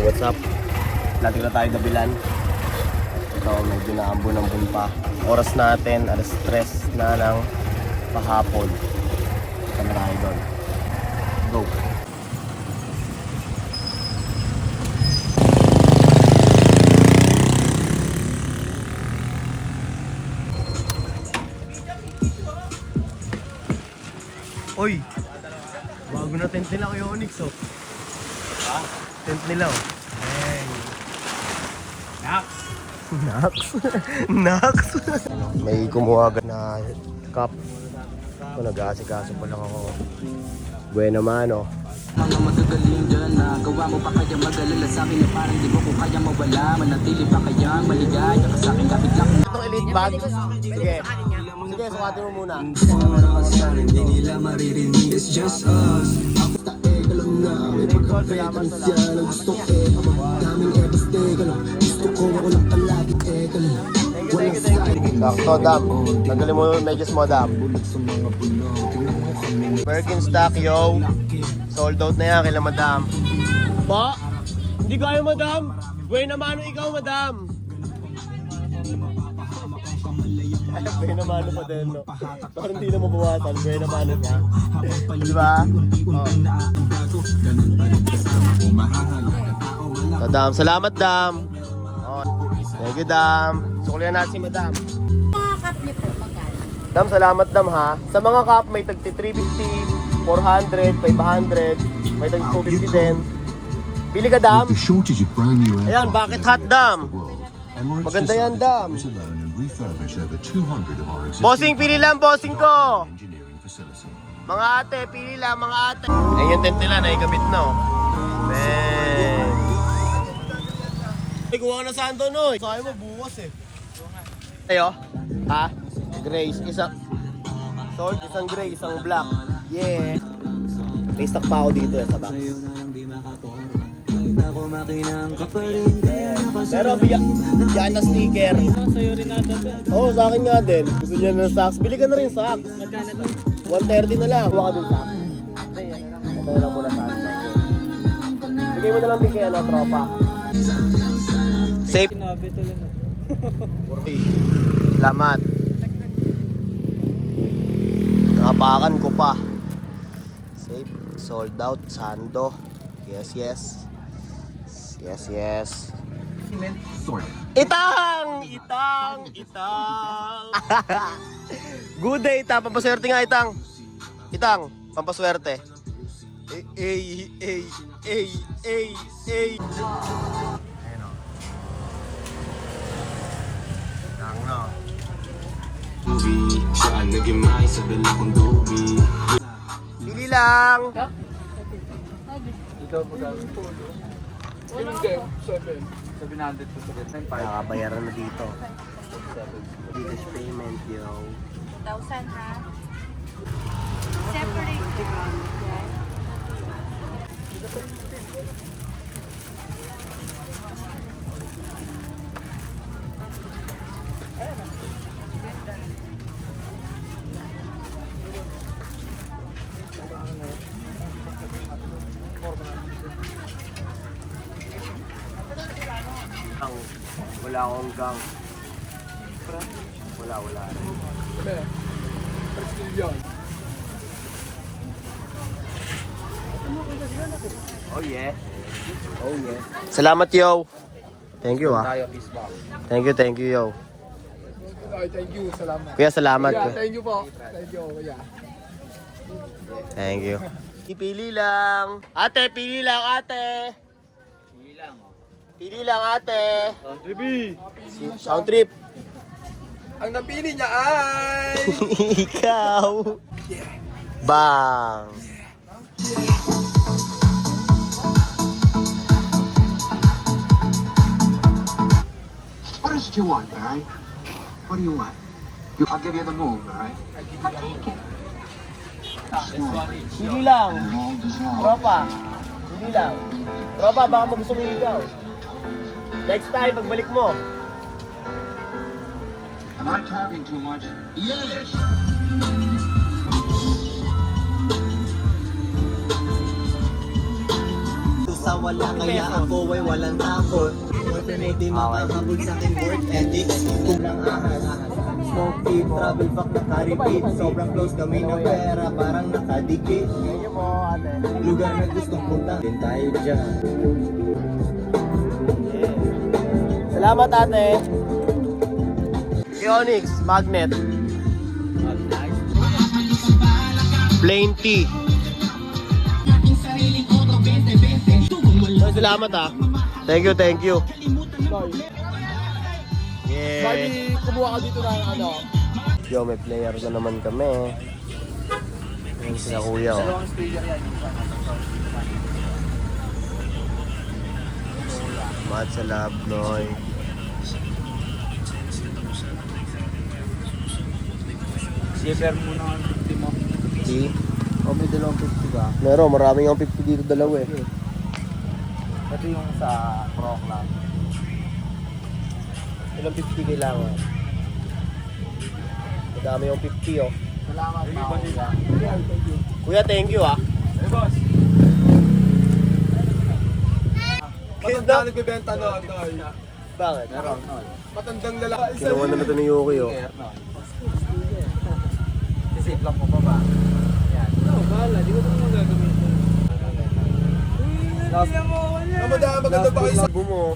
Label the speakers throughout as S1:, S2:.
S1: what's up? Lating na tayo dabilan. Ito, medyo naambon-ambon pa. Oras natin, alas 3 na ng pahapon. Ito na tayo doon. Go! Oy! Bago na tent nila kayo, Onyx, oh. Ha? Tent nila, oh. Hey! Nax! Nax? Nax? May kumuha agad na cup. Ito, nag-aasikaso pa lang ako. Buena mano.
S2: Mga magagaling dyan na gawa mo pa kaya mag-alala sa akin na parang di mo ko kaya mawala. Manatili pa kayang maligaya ka sa akin kapit lang.
S1: Itong elite bag. Sige. Sige, sukatin mo muna.
S2: Hindi nila maririnig. It's just us. May pagkakaitan siya na gusto daming gusto ko ako lang palagi
S1: Sakto, Dam. Tanggalin mo yung medyas mo, Dam. Birkenstock, yo. Sold out na yan, kila Madam. Pa? Hindi kaya, Madam. Buena mano ikaw, Madam. Buena mano pa din, no? Parang hindi na mabawasan. Buena mano ka. Diba? Oh. So, Dam. Salamat, Dam. Oh. Thank you, Dam. Sukulihan natin si Madam.
S3: Mga cup niyo po, magkano?
S1: Dam, salamat, Dam, ha. Sa mga cup, may tagti 350, 400, 500, may tagti 250 din. Pili ka, Dam. Ayan, bakit hot, Dam? Maganda yan, Dam. Bossing, pili lang, bossing ko. Mga ate, pili lang, mga ate. Ayan yung tent nila, naikabit na, oh. Man. Ay, kuha ka na saan doon, oy. Sabi mo, bukas, eh. Ayo, ha? Grace, isang sword, isang gray, isang black. Yeah. May stock pa ako dito, sa box. Pero yan na sticker.
S4: Sa'yo rin natin.
S1: Oo, sa akin nga din. Gusto niya ng socks. Bili ka na rin socks.
S4: Magkano to?
S1: 130 na lang. Huwag ka din socks. Ito na lang muna sa akin. Bigay mo na lang din kaya na tropa. Safe.
S4: Sinabi ito lang.
S1: Salamat. Nakapakan ko pa. Safe. Sold out. Sando. Yes, yes. Yes, yes. Itang! Itang! Itang! Good day, Itang. Pampaswerte nga, Itang. Itang, pampaswerte. Ay, ay, ay, ay, ay. Ayan o. Itang na. Pili lang.
S4: Ikaw magkano? Hindi, 7. 700 to 7.
S1: Nakabayaran na dito. Biggest payment, yo.
S3: 1,000 ha? Separate.
S1: Wala akong gang. Wala rin. Oh yeah. Oh yeah. Salamat, yo. Thank you, ah. Thank you, yo.
S4: Ay, thank you. Salamat.
S1: Kuya, salamat.
S4: Yeah, thank you po. Thank you, kuya.
S1: Thank you. Pili lang. Ate, pili lang, ate. Pili lang, ate. Sound trip.
S4: Ang napili niya ay...
S1: Ikaw. Bang.
S5: What is it you want, alright? What do you want? I'll give you the move, alright? I'll take it.
S1: Pili lang. Tropa. Pili lang. Tropa, baka mo gusto mo ikaw. Next time, pagbalik mo.
S5: Am I talking too much? Yes!
S6: sa wala, kaya ako ay walang takot. Unti-unti makakabog sa aking work ethic. Kulang ahas, smoke deep, travel back naka-repeat. Sobrang close kami ng pera, parang nakadikit. Lugar na gustong punta, din tayo dyan.
S1: Salamat ate. Onyx, magnet. Plain tea. Ay, salamat ah. Thank you, thank you. Yeah.
S4: Bali, kumuha ka dito ng ano.
S1: Yo, may player na naman kami. Ayun sila kuya oh.
S4: Dalawang speaker yan.
S1: Mat sa lab, Noy.
S4: Shipper mo na ang 50 mo.
S1: Tea.
S4: O may dalawang 50 ka.
S1: Meron, maraming ang 50 dito dalawa eh.
S4: Ito yung sa Pro Club.
S1: Ilang 50 kailangan? Madami yung 50 oh.
S4: Salamat na ako.
S1: Kuya, thank you ah.
S4: Hey boss.
S1: Matandang
S4: nagbibenta noon.
S1: Bakit?
S4: Meron.
S2: Matandang lalaki.
S1: Kinuha na ito ni Yuki oh.
S4: Sisip lang mo pa ba? Yan.
S1: Bahala, di ko ito naman gagamitin.
S2: Maganda ba kayo sa...
S1: Bago mo.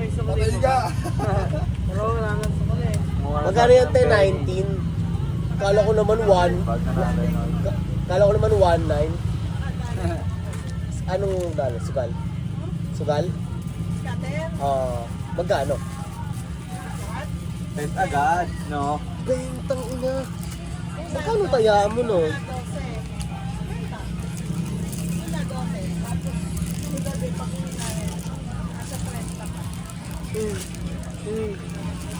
S2: Patay ka.
S1: Magkano yan 10, 19? Kala ko naman 1. Kala ko naman 1, 9. Anong dala? Sugal? Sugal? Magkano?
S4: Bet agad, no?
S1: Bentang ina. Magkano tayaan mo no?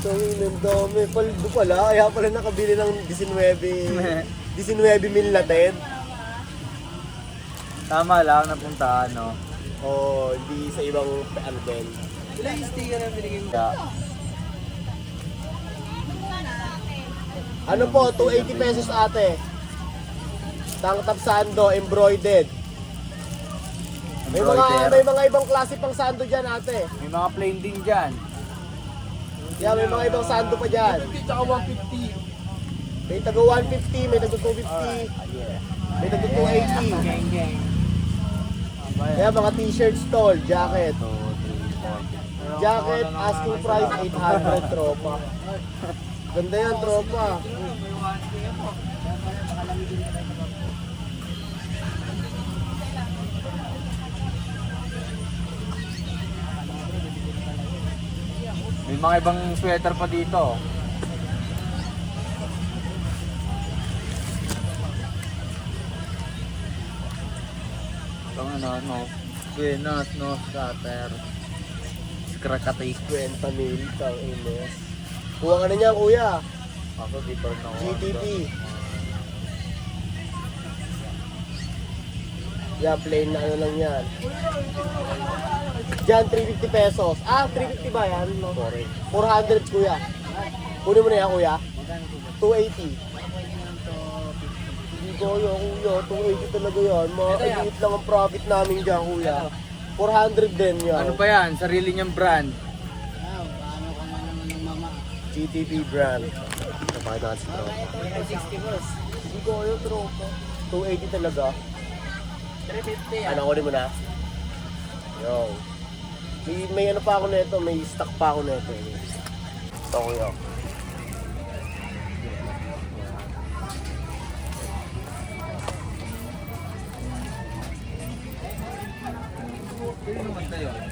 S1: Tangin ang dami. Paldo pala. Kaya pala nakabili ng 19 mil na TED.
S4: Tama lang, napuntaan, no?
S1: O hindi sa ibang ano din.
S4: Ilang sticker na binigay mo?
S1: Ano po? 280 pesos ate. Tank top sando, embroidered. May mga ibang klase pang sando dyan ate.
S4: May mga plain din dyan.
S1: Yeah, may mga ibang sando pa dyan.
S2: Tsaka 150.
S1: May taga 150, may taga 250, may taga 280.
S4: Gang, gang.
S1: Kaya mga t-shirts tol, jacket. Jacket, asking price 800 tropa. Ganda yan tropa.
S4: May mga ibang sweater pa dito. Itong ano, Venus, no, scatter. Krakatay.
S1: 20 mil, tang ines. Kuha ka na niya kuya.
S4: Ako, di pa rin ako.
S1: GTP. Yeah, plain na ano lang yan. Diyan, 350 pesos. 350 ba yan? No? 400 kuya. Kunin mo na yan kuya. 280. Hindi kaya kuya, 280 talaga yan. Maliit lang ang profit namin dyan kuya. 400 din yan.
S4: Ano pa yan? Sarili niyang brand.
S1: GTP brand. Napakita natin sa tropa.
S4: 60 boss.
S1: Hindi kaya tropa. 280 talaga.
S4: 350
S1: Ano, kunin mo na? Yo. May ano pa ako nito, may stock pa ako nito. Ito kuya.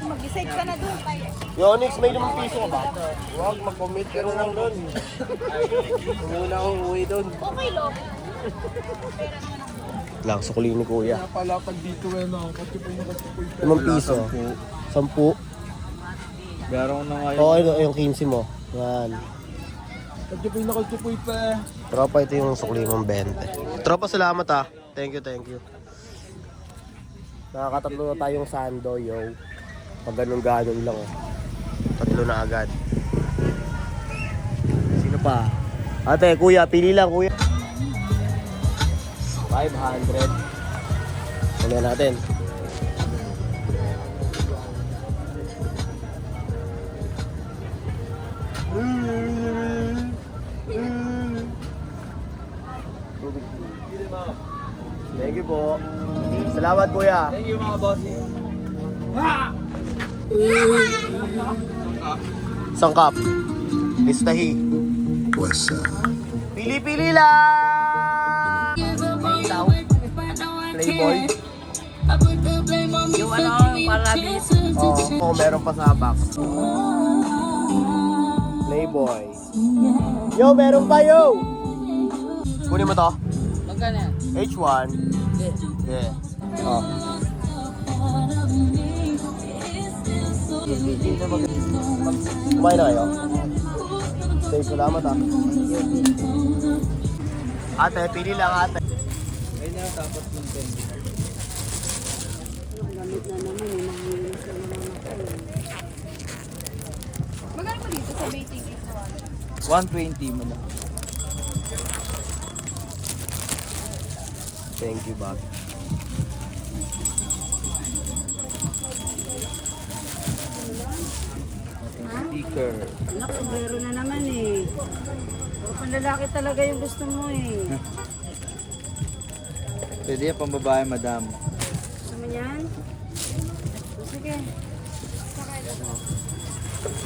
S3: Mag-decide ka na doon tayo.
S1: Yonix, may 5 piso ka ba? Huwag, mag-commit ka na lang doon. Muna akong uwi doon.
S3: Okay, Lob.
S1: Lang, sukuli ni kuya.
S2: Palapag dito eh no. Katipoy na katipoy.
S1: 5 piso. 10.
S4: Meron ko na ngayon.
S1: Oo, yung 15 mo. Yan.
S2: Katipoy na katipoy pa eh.
S1: Tropa, ito yung sukli mong 20. Tropa, salamat ah. Thank you, thank you. Nakakatatlo na tayong sando, yo. Pag ganun-ganun lang oh. Tatlo na agad. Sino pa? Ate, kuya, pili lang kuya. 500. Tingnan natin. Thank you po. Salamat kuya.
S4: Thank you mga boss.
S1: Sangkap. Listahi. Pili-pili lang! Ikaw. Playboy.
S3: Yung ano, parabis.
S1: Oo, meron pa sa box. Playboy. Yo, meron pa yo! Kunin mo to.
S3: Magkano yan?
S1: H1. Yeah. Oh. Kumain na kayo? Say, salamat ah. Ate, pili lang ate.
S4: Ayun na tapos ng pen.
S3: Magkano pa dito sa may ticket ko?
S4: 120 mo lang.
S1: Thank you, Bob.
S4: Sticker.
S3: Anak, sobrero na naman eh. Puro panlalaki talaga yung gusto mo eh.
S4: Pwede yan pang babae, madam.
S3: Gusto mo yan? O, sige.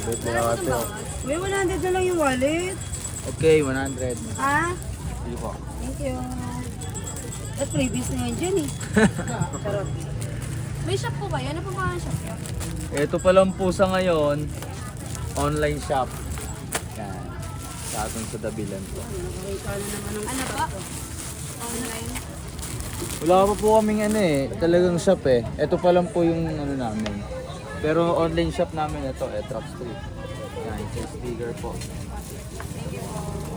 S1: Wait na lang ate. oh.
S3: May 100 na lang yung wallet.
S4: Okay, 100.
S3: Ah,
S4: Sige po.
S3: thank you. At previous na yan dyan eh. Charot. May shop po ba yan? Ano po ba ang shop yan?
S4: Ito pa lang po sa ngayon, online shop. Yan. Sa atin sa Dabilan po.
S3: Nakakita na naman ng ano ba? Online.
S4: Wala pa po kaming ano eh, talagang shop eh. Ito pa lang po yung ano namin. Pero online shop namin ito, Trap Street. Yan, sa sticker po.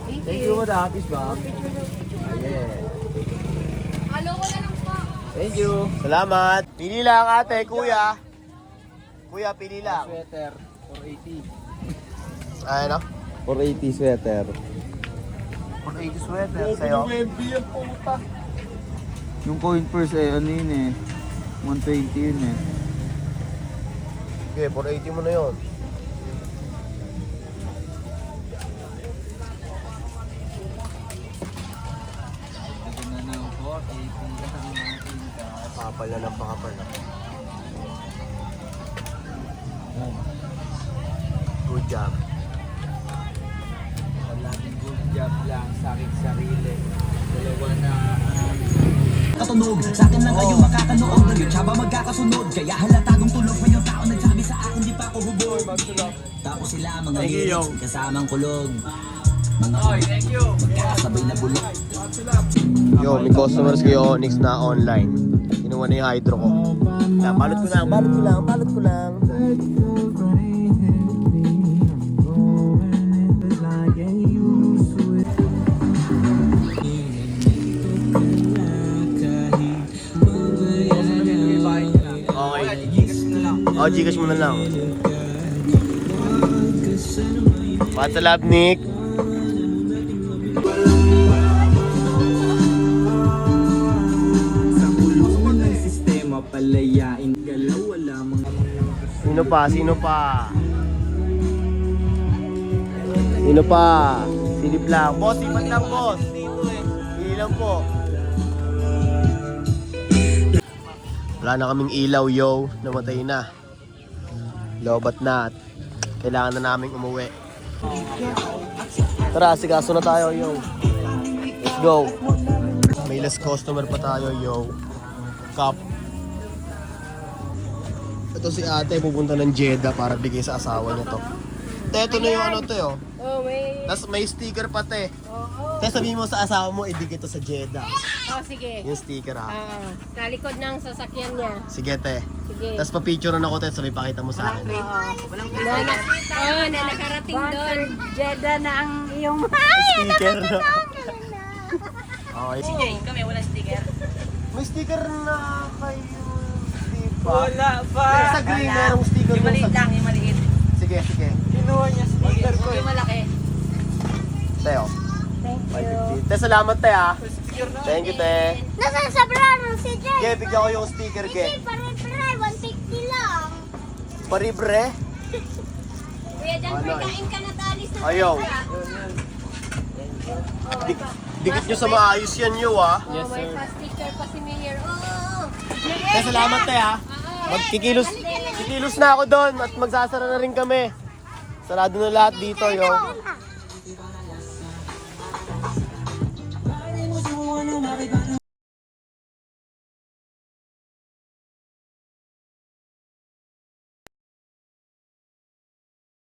S3: Thank
S4: Thank
S3: you.
S4: you, madam. Peace ba? Yeah.
S3: Halo ko na lang po.
S4: Thank you.
S1: Salamat. Pili lang ate, kuya. Kuya, pili lang.
S4: Sweater, 480.
S1: Ay, no?
S4: 480 sweater.
S1: 480 sweater sa'yo.
S4: Yung coin purse eh, ano yun eh. 120 yun eh.
S1: Okay, 480 mo na yun.
S4: Ito na ng 480.
S1: Pakapal na ng pakapal na. Good job.
S4: Palaging good job lang sa aking sarili. Dalawa na
S6: Katunog, sa akin lang kayo makakanood ng tsaba magkakasunod. Kaya halatadong tulog pa yung tao nagsabi sa akin di pa ako hubog. Tapos sila mga
S1: Thank you, yo.
S6: lyrics kasamang kulog. Mga
S4: thank you.
S6: magkakasabay na bulok.
S1: Yo, may customers kayo Onyx na online. Kinuha na yung hydro ko. Kaya balot ko lang, balot ko lang, balot ko lang. Okay. Oh, Gcash mo na lang. Patalab, Nick.
S6: Sa kulungan ng sistema palayain galaw wala mga
S1: Sino pa? Sino pa? Sino pa? Silip lang. Boss, ipat lang, boss. Hindi lang po. Wala na kaming ilaw, yo. Namatay na. Lobat na. Kailangan na naming umuwi. Tara, sikaso na tayo, yo. Let's go. May last customer pa tayo, yo. Cup. Ito si ate, pupunta ng Jeddah para bigay sa asawa niya to. Te, ito na yung ano to, yo.
S3: Oh, may...
S1: Tapos may sticker pa, te.
S3: Oo.
S1: Te, sabihin mo sa asawa mo, ibigay to sa Jeddah.
S3: Oh, sige.
S1: Yung sticker, ha.
S3: Sa likod ng sasakyan niya.
S1: Sige, te.
S3: Sige.
S1: Tapos pa-picture na ako, te. Sabi, pakita mo sa akin.
S3: Na nakarating doon. Jeddah na ang iyong...
S1: Sticker na. Okay.
S3: Sige, kami wala sticker.
S1: May sticker na kayo. Di ba?
S4: Wala pa.
S1: Sa green, merong sticker.
S3: Yung maliit lang, yung maliit.
S1: Sige, sige.
S4: Kinuha niya sticker ko
S3: Yung malaki.
S1: Te, oh.
S3: Thank you.
S1: 550. Te, salamat, te, ha.
S3: Thank
S1: Thank you, te.
S7: Nasaan sa brano si Jay?
S1: Ge, bigyan ko yung sticker,
S7: Si
S1: Ge.
S7: Jay, pare-pare, 150 lang.
S1: Paribre.
S3: Kuya Jan, kain ka na talis na.
S1: Ayaw. Dikit nyo sa maayos yan, yo, ah.
S3: Yes, sir. May pa-sticker pa si Mayor. Oo.
S1: Te, salamat, te, ha. Kikilos na ako doon at magsasara na rin kami. Sarado na lahat dito, yo.